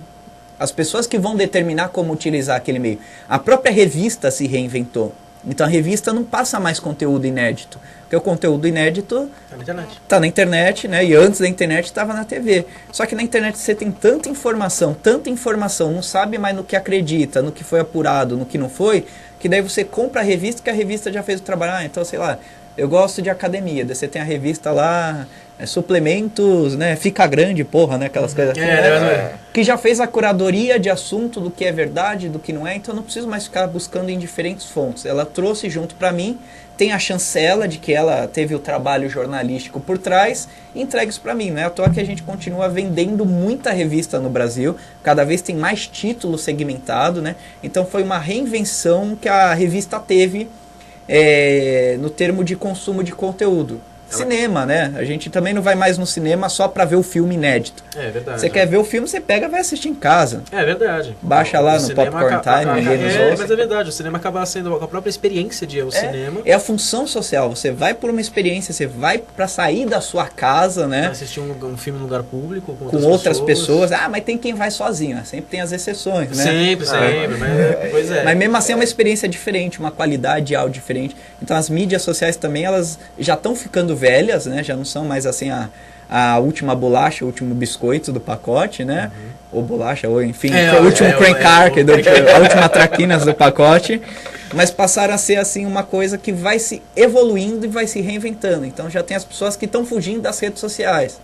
Speaker 4: As pessoas que vão determinar como utilizar aquele meio. A própria revista se reinventou. Então a revista não passa mais conteúdo inédito. Porque o conteúdo inédito está na internet, né? E antes da internet estava na TV. Só que na internet você tem tanta informação, não sabe mais no que acredita, no que foi apurado, no que não foi, que daí você compra a revista, que a revista já fez o trabalho. Então, sei lá, eu gosto de academia, daí você tem a revista lá, suplementos, né, fica grande, porra, né, aquelas coisas assim, que já fez a curadoria de assunto do que é verdade, do que não é, então eu não preciso mais ficar buscando em diferentes fontes. Ela trouxe junto para mim, tem a chancela de que ela teve o trabalho jornalístico por trás e entrega isso para mim. Não é à toa que a gente continua vendendo muita revista no Brasil, cada vez tem mais título segmentado, né? Então foi uma reinvenção que a revista teve no termo de consumo de conteúdo. Cinema, né? A gente também não vai mais no cinema só para ver o filme inédito.
Speaker 2: É verdade.
Speaker 4: Você quer ver o filme, você pega e vai assistir em casa.
Speaker 2: É verdade.
Speaker 4: Baixa lá no Popcorn Time.
Speaker 2: Mas é verdade, o cinema acaba sendo a própria experiência de ir ao cinema.
Speaker 4: É a função social. Você vai por uma experiência, você vai para sair da sua casa, né?
Speaker 2: Assistir um filme no lugar público
Speaker 4: com outras pessoas. Ah, mas tem quem vai sozinho. Sempre tem as exceções, né?
Speaker 2: Sempre. Pois é.
Speaker 4: Mas mesmo assim é uma experiência diferente, uma qualidade de áudio diferente. Então as mídias sociais também, elas já estão ficando velhas, né? Já não são mais assim a última bolacha, o último biscoito do pacote, né? Ou bolacha, ou enfim, o último crank a última traquinas do pacote. Mas passaram a ser assim uma coisa que vai se evoluindo e vai se reinventando. Então já tem as pessoas que estão fugindo das redes sociais,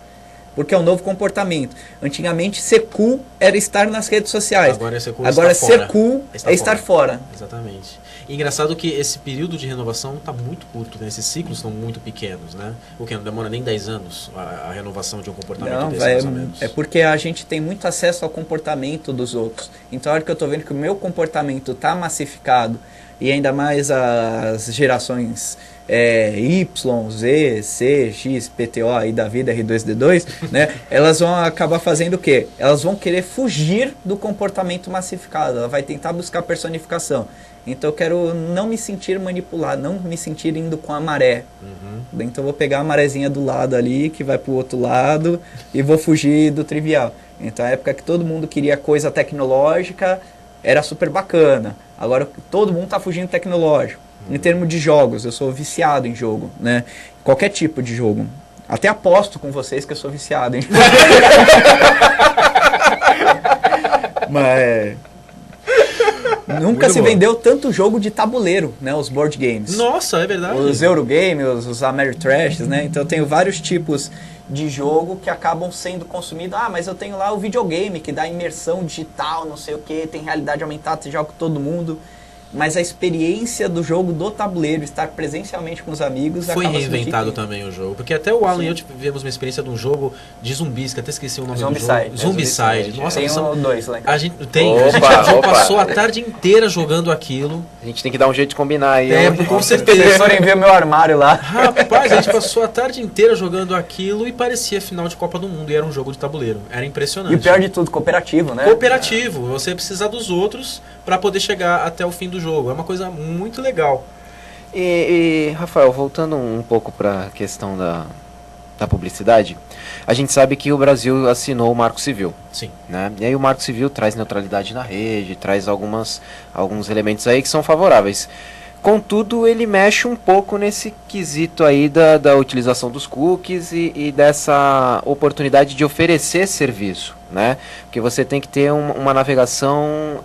Speaker 4: porque é um novo comportamento. Antigamente ser cool era estar nas redes sociais. Agora ser cool é estar fora.
Speaker 2: Exatamente. E engraçado que esse período de renovação está muito curto, né? Esses ciclos estão muito pequenos, né? O que não demora nem 10 anos a renovação de um comportamento desse, mais ou menos.
Speaker 4: É porque a gente tem muito acesso ao comportamento dos outros. Então a hora que eu estou vendo que o meu comportamento está massificado, e ainda mais as gerações Y, Z, C, X, PTO aí da vida, R2D2, né? Elas vão acabar fazendo o quê? Elas vão querer fugir do comportamento massificado. Ela vai tentar buscar personificação. Então eu quero não me sentir manipulado, não me sentir indo com a maré. Então eu vou pegar a marezinha do lado ali, que vai pro outro lado, e vou fugir do trivial. Então a época que todo mundo queria coisa tecnológica, era super bacana. Agora todo mundo tá fugindo tecnológico. Em termos de jogos, eu sou viciado em jogo, né? Qualquer tipo de jogo. Até aposto com vocês que eu sou viciado em jogo. Mas nunca se vendeu tanto jogo de tabuleiro, né? Os board games.
Speaker 2: Nossa, é verdade.
Speaker 4: Os Eurogames, os Ameritrashes, né? Então eu tenho vários tipos de jogo que acabam sendo consumidos. Ah, mas eu tenho lá o videogame que dá imersão digital, não sei o que, tem realidade aumentada, você joga com todo mundo. Mas a experiência do jogo do tabuleiro, estar presencialmente com os amigos,
Speaker 2: foi reinventado também o jogo. Porque até o Alan e eu tivemos uma experiência de um jogo de zumbis, que até esqueci o nome do jogo. Zombicide. Nossa,
Speaker 4: tem dois lá em casa.
Speaker 2: A gente passou a tarde inteira jogando aquilo.
Speaker 3: A gente tem que dar um jeito de combinar aí.
Speaker 2: Com certeza.
Speaker 4: Vocês forem ver meu armário lá.
Speaker 2: Rapaz, a gente passou a tarde inteira jogando aquilo e parecia final de Copa do Mundo. E era um jogo de tabuleiro. Era impressionante.
Speaker 4: E o pior de tudo, cooperativo, né?
Speaker 2: Cooperativo. Você precisa dos outros para poder chegar até o fim do jogo. É uma coisa muito legal.
Speaker 3: E Rafael, voltando um pouco para a questão da publicidade, a gente sabe que o Brasil assinou o Marco Civil.
Speaker 2: Sim.
Speaker 3: Né? E aí o Marco Civil traz neutralidade na rede, traz alguns elementos aí que são favoráveis. Contudo, ele mexe um pouco nesse quesito aí da utilização dos cookies e dessa oportunidade de oferecer serviço, né? Porque você tem que ter uma navegação...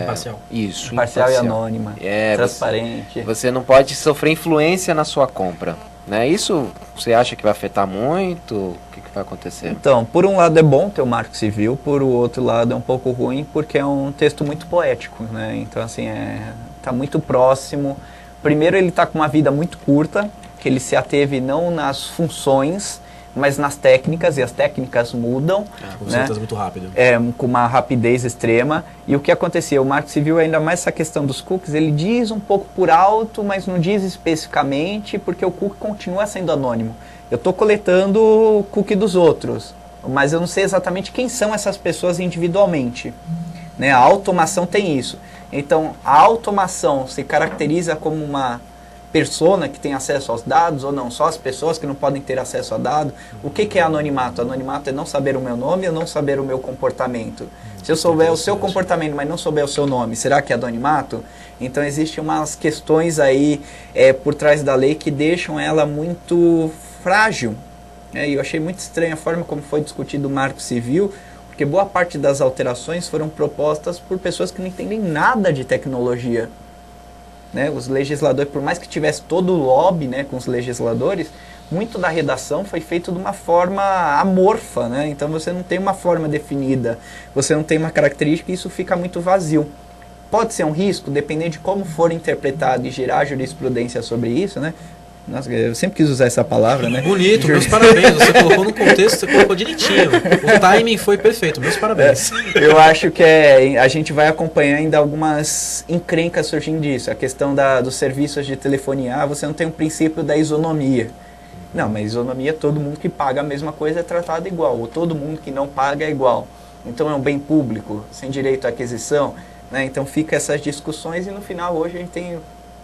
Speaker 2: imparcial.
Speaker 3: Isso,
Speaker 4: imparcial e anônima, transparente.
Speaker 3: Você não pode sofrer influência na sua compra, né? Isso você acha que vai afetar muito? O que vai acontecer?
Speaker 4: Então, por um lado é bom ter o Marco Civil, por outro lado é um pouco ruim, porque é um texto muito poético, né? Então, assim, tá muito próximo. Primeiro, ele está com uma vida muito curta, que ele se ateve não nas funções, mas nas técnicas, e as técnicas mudam.
Speaker 2: Né? Muito rápido.
Speaker 4: Com uma rapidez extrema. E o que acontecia? O Marco Civil, ainda mais essa questão dos cookies, ele diz um pouco por alto, mas não diz especificamente, porque o cookie continua sendo anônimo. Eu estou coletando o cookie dos outros, mas eu não sei exatamente quem são essas pessoas individualmente. Né? A automação tem isso. Então, a automação se caracteriza como uma persona que tem acesso aos dados ou não? Só as pessoas que não podem ter acesso a dados? O que é anonimato? Anonimato é não saber o meu nome ou não saber o meu comportamento? Se eu souber o seu comportamento, mas não souber o seu nome, será que é anonimato? Então, existem umas questões aí por trás da lei que deixam ela muito frágil. E eu achei muito estranha a forma como foi discutido o Marco Civil, porque boa parte das alterações foram propostas por pessoas que não entendem nada de tecnologia. né? Os legisladores, por mais que tivesse todo o lobby, né, com os legisladores, muito da redação foi feito de uma forma amorfa, né? Então você não tem uma forma definida, você não tem uma característica e isso fica muito vazio. Pode ser um risco, dependendo de como for interpretado e gerar jurisprudência sobre isso, né? Nossa, eu sempre quis usar essa palavra, né?
Speaker 2: Bonito, meus parabéns. Você colocou no contexto, você colocou direitinho. O timing foi perfeito, meus parabéns.
Speaker 4: Eu acho que a gente vai acompanhar ainda algumas encrencas surgindo disso. A questão dos serviços de telefonia, você não tem um princípio da isonomia. Não, mas isonomia, todo mundo que paga a mesma coisa é tratado igual, ou todo mundo que não paga é igual. Então é um bem público, sem direito à aquisição, né? Então fica essas discussões e no final hoje a gente tem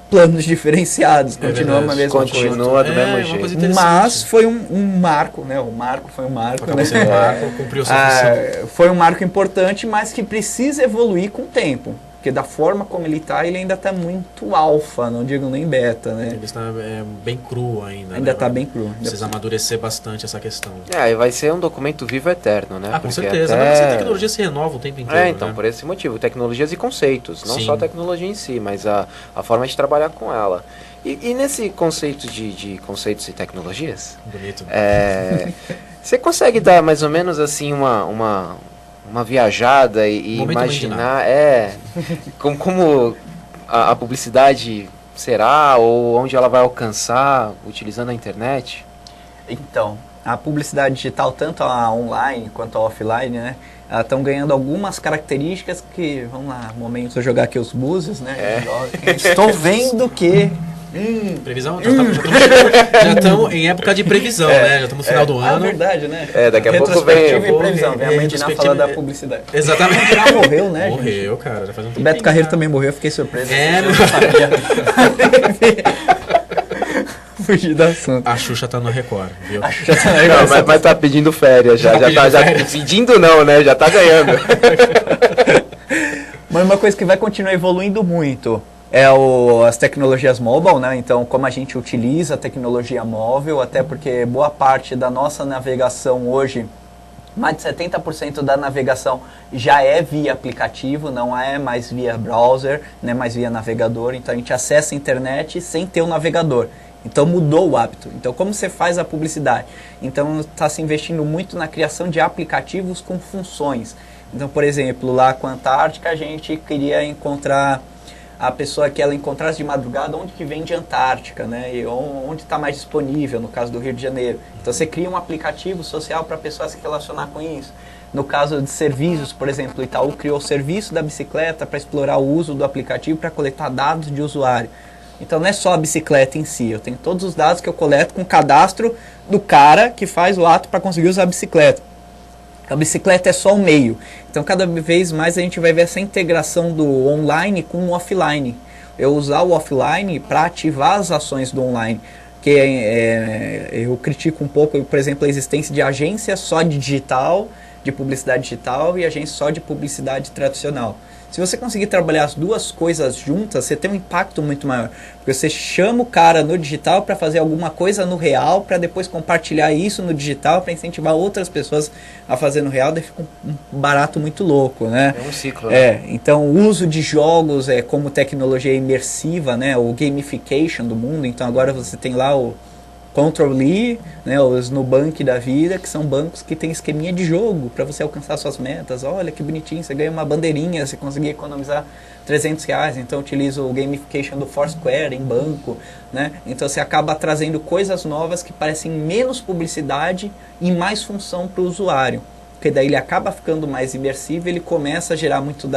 Speaker 4: planos diferenciados, continuamos a mesma coisa.
Speaker 3: Continua do mesmo jeito.
Speaker 4: Mas foi um marco, né? O marco foi um marco,
Speaker 2: Acabou
Speaker 4: né?
Speaker 2: sendo um marco, cumpriu sua função.
Speaker 4: Foi um marco importante, mas que precisa evoluir com o tempo. Porque da forma como ele ainda está muito alfa, não digo nem beta, né?
Speaker 2: Ele está bem cru ainda.
Speaker 4: Ainda está bem cru.
Speaker 2: Precisa amadurecer bastante essa questão.
Speaker 3: E vai ser um documento vivo eterno, né?
Speaker 2: Ah, com
Speaker 3: Porque
Speaker 2: certeza. Mas a tecnologia se renova o tempo inteiro.
Speaker 3: Então,
Speaker 2: né?
Speaker 3: por esse motivo, tecnologias e conceitos. Não
Speaker 2: Sim.
Speaker 3: só a tecnologia em si, mas a forma de trabalhar com ela. E nesse conceito de conceitos e tecnologias,
Speaker 2: Bonito.
Speaker 3: você consegue dar mais ou menos assim uma viajada e
Speaker 2: Momento
Speaker 3: imaginar como a publicidade será ou onde ela vai alcançar utilizando a internet?
Speaker 4: Então, a publicidade digital, tanto a online quanto a offline, né? Elas estão ganhando algumas características que, vamos lá, momento de jogar aqui os búzios, né? Estou vendo que...
Speaker 2: Previsão? Já estamos em época de previsão, né? Já estamos no final do ano.
Speaker 4: É verdade, né?
Speaker 3: Daqui a pouco vem...
Speaker 4: Retrospectiva e previsão. Vem a mãe de Ná falar da publicidade.
Speaker 2: Exatamente.
Speaker 4: Já morreu, né?
Speaker 2: Morreu,
Speaker 4: gente?
Speaker 2: cara. Já faz um
Speaker 4: O
Speaker 2: tempo.
Speaker 4: Beto Carreiro também morreu, eu fiquei surpreso.
Speaker 2: Não
Speaker 4: Fugir do assunto.
Speaker 2: A Xuxa tá no Record, viu?
Speaker 3: Não, mas tá pedindo férias já. Pedindo não, né? Já tá ganhando.
Speaker 4: Mas uma coisa que vai continuar evoluindo muito é as tecnologias mobile, né? Então, como a gente utiliza a tecnologia móvel, até porque boa parte da nossa navegação hoje, mais de 70% da navegação já é via aplicativo, não é mais via browser, não é mais via navegador. Então, a gente acessa a internet sem ter o navegador. Então mudou o hábito. Então como você faz a publicidade? Então está se investindo muito na criação de aplicativos com funções. Então, por exemplo, lá com a Antártica a gente queria encontrar a pessoa que ela encontrasse de madrugada onde que vende Antártica, né? E onde está mais disponível, no caso do Rio de Janeiro. Então você cria um aplicativo social para a pessoa se relacionar com isso. No caso de serviços, por exemplo, o Itaú criou o serviço da bicicleta para explorar o uso do aplicativo para coletar dados de usuário. Então não é só a bicicleta em si, eu tenho todos os dados que eu coleto com o cadastro do cara que faz o ato para conseguir usar a bicicleta. A bicicleta é só um meio. Então cada vez mais a gente vai ver essa integração do online com o offline. Eu usar o offline para ativar as ações do online. Que eu critico um pouco, por exemplo, a existência de agência só de digital, de publicidade digital, e agência só de publicidade tradicional. Se você conseguir trabalhar as duas coisas juntas, você tem um impacto muito maior. Porque você chama o cara no digital para fazer alguma coisa no real, para depois compartilhar isso no digital, para incentivar outras pessoas a fazer no real, daí fica um barato muito louco, né?
Speaker 3: É um ciclo, né?
Speaker 4: Então o uso de jogos como tecnologia imersiva, né? O gamification do mundo. Então agora você tem lá o Control-E, né, os Nubank da vida, que são bancos que tem esqueminha de jogo para você alcançar suas metas. Olha que bonitinho, você ganha uma bandeirinha, você conseguir economizar R$300, então utiliza o gamification do Foursquare em banco, né? Então você acaba trazendo coisas novas que parecem menos publicidade e mais função para o usuário, porque daí ele acaba ficando mais imersivo, ele começa a gerar muito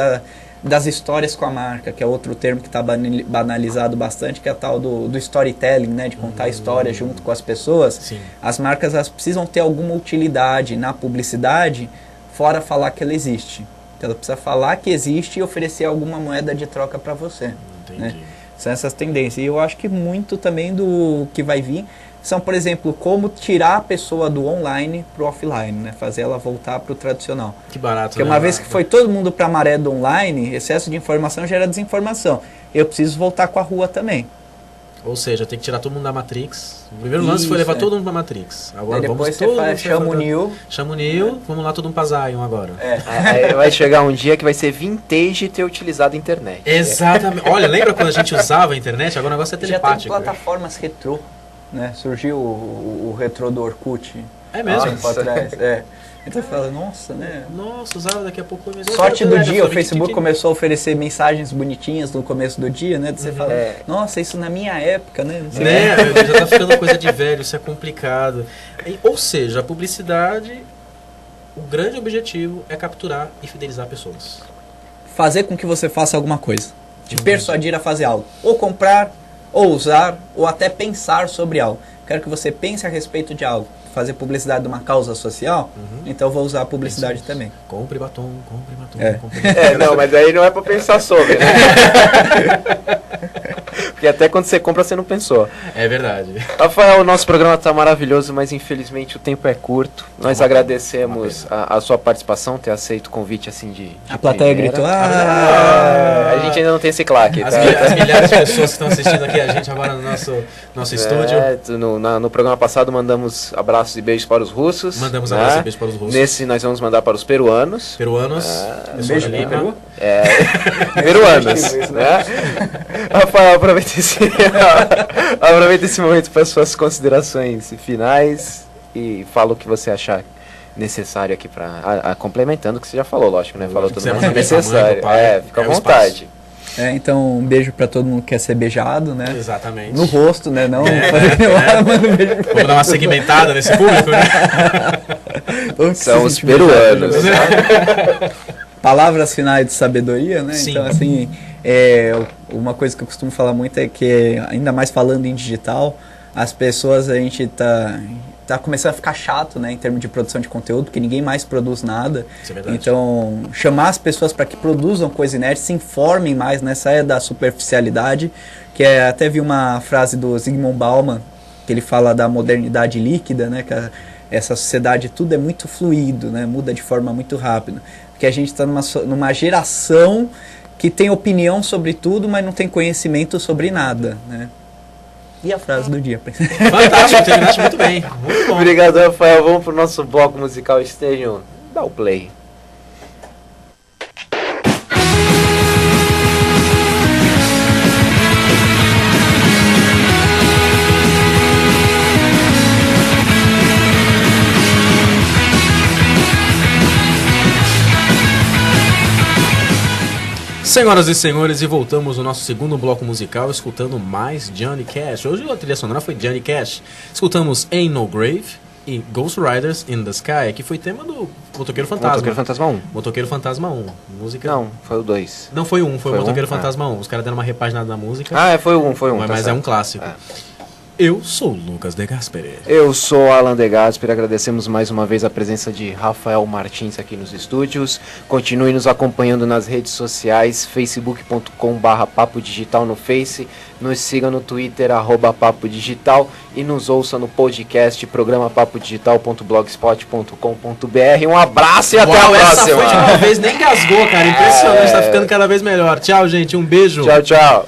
Speaker 4: das histórias com a marca, que é outro termo que está banalizado bastante, que é a tal do storytelling, né? De contar história junto com as pessoas.
Speaker 2: Sim.
Speaker 4: As marcas elas precisam ter alguma utilidade na publicidade, fora falar que ela existe. Então ela precisa falar que existe e oferecer alguma moeda de troca para você.
Speaker 2: Entendi.
Speaker 4: Né? São essas tendências. E eu acho que muito também do que vai vir são, por exemplo, como tirar a pessoa do online para o offline, né? Fazer ela voltar para o tradicional.
Speaker 2: Que barato,
Speaker 4: Porque
Speaker 2: né?
Speaker 4: uma vez que foi todo mundo para a maré do online, excesso de informação gera desinformação. Eu preciso voltar com a rua também.
Speaker 2: Ou seja, tem que tirar todo mundo da Matrix. O primeiro lance foi levar todo mundo pra Matrix. Agora
Speaker 4: Aí depois
Speaker 2: vamos
Speaker 4: você chama o Neo.
Speaker 2: Chama o Neo, vamos lá todo mundo pra Zion agora.
Speaker 3: Aí vai chegar um dia que vai ser vintage ter utilizado a internet.
Speaker 2: Exatamente. Olha, lembra quando a gente usava a internet? Agora o negócio é
Speaker 4: Já tem
Speaker 2: telepático.
Speaker 4: plataformas retrô, né? Surgiu o retrô do Orkut.
Speaker 2: É mesmo?
Speaker 4: Tempo atrás, Então fala, nossa, né?
Speaker 2: Nossa, usava daqui a pouco.
Speaker 4: Sorte do dia, o Facebook começou a oferecer mensagens bonitinhas no começo do dia, né? Você fala, nossa, isso na minha época, né? Não sei
Speaker 2: Já tá ficando coisa de velho, isso é complicado. Ou seja, a publicidade, o grande objetivo é capturar e fidelizar pessoas.
Speaker 4: Fazer com que você faça alguma coisa. Te persuadir a fazer algo. Ou comprar, ou usar, ou até pensar sobre algo. Quero que você pense a respeito de algo. Fazer publicidade de uma causa social, então eu vou usar a publicidade também.
Speaker 2: Compre batom, compre batom, compre
Speaker 3: Não, mas aí não é pra pensar sobre, né? Porque até quando você compra, você não pensou.
Speaker 2: É verdade.
Speaker 3: Rafael, o nosso programa tá maravilhoso, mas infelizmente o tempo é curto. Nós agradecemos a sua participação, ter aceito o convite assim de
Speaker 4: A plateia
Speaker 3: primeira.
Speaker 4: gritou,
Speaker 3: A gente ainda não tem esse claque,
Speaker 2: As
Speaker 3: tá?
Speaker 2: milhares de pessoas que estão assistindo aqui a gente agora no nosso estúdio.
Speaker 3: No programa passado mandamos abraços e beijos para os russos.
Speaker 2: Mandamos
Speaker 3: né?
Speaker 2: abraços e beijos para os russos.
Speaker 3: Nesse nós vamos mandar para os peruanos.
Speaker 2: Peruanos.
Speaker 4: beijo pro Peru.
Speaker 3: Peruanos, né? Rafael, aproveita esse momento para suas considerações finais e fala o que você achar necessário aqui para complementando o que você já falou, lógico, né? Falou tudo mais necessário. Fica à vontade.
Speaker 4: Então um beijo pra todo mundo que quer ser beijado, né?
Speaker 2: Exatamente.
Speaker 4: No rosto, né? Não manda um beijo.
Speaker 2: Vamos dar uma segmentada nesse público, né?
Speaker 3: São os peruanos.
Speaker 4: Palavras finais de sabedoria, né?
Speaker 2: Sim.
Speaker 4: Então, assim, uma coisa que eu costumo falar muito é que, ainda mais falando em digital, as pessoas, a gente tá começando a ficar chato, né, em termos de produção de conteúdo, porque ninguém mais produz nada.
Speaker 2: Isso é verdade.
Speaker 4: Então, chamar as pessoas para que produzam coisa inédita, se informem mais, né, saia da superficialidade, que até vi uma frase do Zygmunt Bauman, que ele fala da modernidade líquida, né, que essa sociedade tudo é muito fluido, né, muda de forma muito rápida, porque a gente está numa geração que tem opinião sobre tudo, mas não tem conhecimento sobre nada, né. E a frase do dia.
Speaker 2: Fantástico, terminaste muito bem. Muito bom.
Speaker 3: Obrigado, Rafael. Vamos pro nosso bloco musical Estênio. Dá o play.
Speaker 2: Senhoras e senhores, e voltamos no nosso segundo bloco musical, escutando mais Johnny Cash. Hoje a trilha sonora foi Johnny Cash. Escutamos Ain't No Grave e Ghost Riders in the Sky, que foi tema do Motoqueiro Fantasma.
Speaker 3: Motoqueiro Fantasma 1.
Speaker 2: Motoqueiro Fantasma 1. Música...
Speaker 3: Não, foi o 2.
Speaker 2: Não foi um, foi o Motoqueiro
Speaker 3: um?
Speaker 2: Fantasma 1. Os caras deram uma repaginada na música.
Speaker 3: Foi um.
Speaker 2: Mas é um clássico. Eu sou o Lucas De Gasperi.
Speaker 3: Eu sou Alan De Gasperi. Agradecemos mais uma vez a presença de Rafael Martins aqui nos estúdios. Continue nos acompanhando nas redes sociais, facebook.com/Papo Digital no Face. Nos siga no Twitter, @Papo Digital. E nos ouça no podcast, programa papodigital.blogspot.com.br. Um abraço e até a próxima.
Speaker 2: Essa foi de uma vez, nem gasgou, cara. Impressionante, tá ficando cada vez melhor. Tchau, gente. Um beijo.
Speaker 3: Tchau, tchau.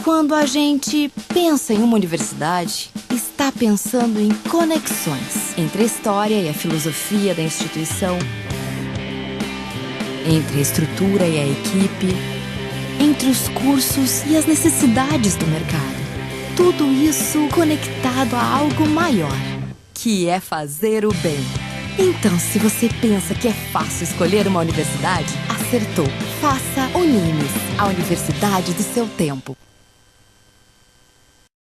Speaker 1: Quando a gente pensa em uma universidade, está pensando em conexões entre a história e a filosofia da instituição, entre a estrutura e a equipe, entre os cursos e as necessidades do mercado. Tudo isso conectado a algo maior, que é fazer o bem. Então, se você pensa que é fácil escolher uma universidade, acertou. Faça Unimes, a universidade do seu tempo.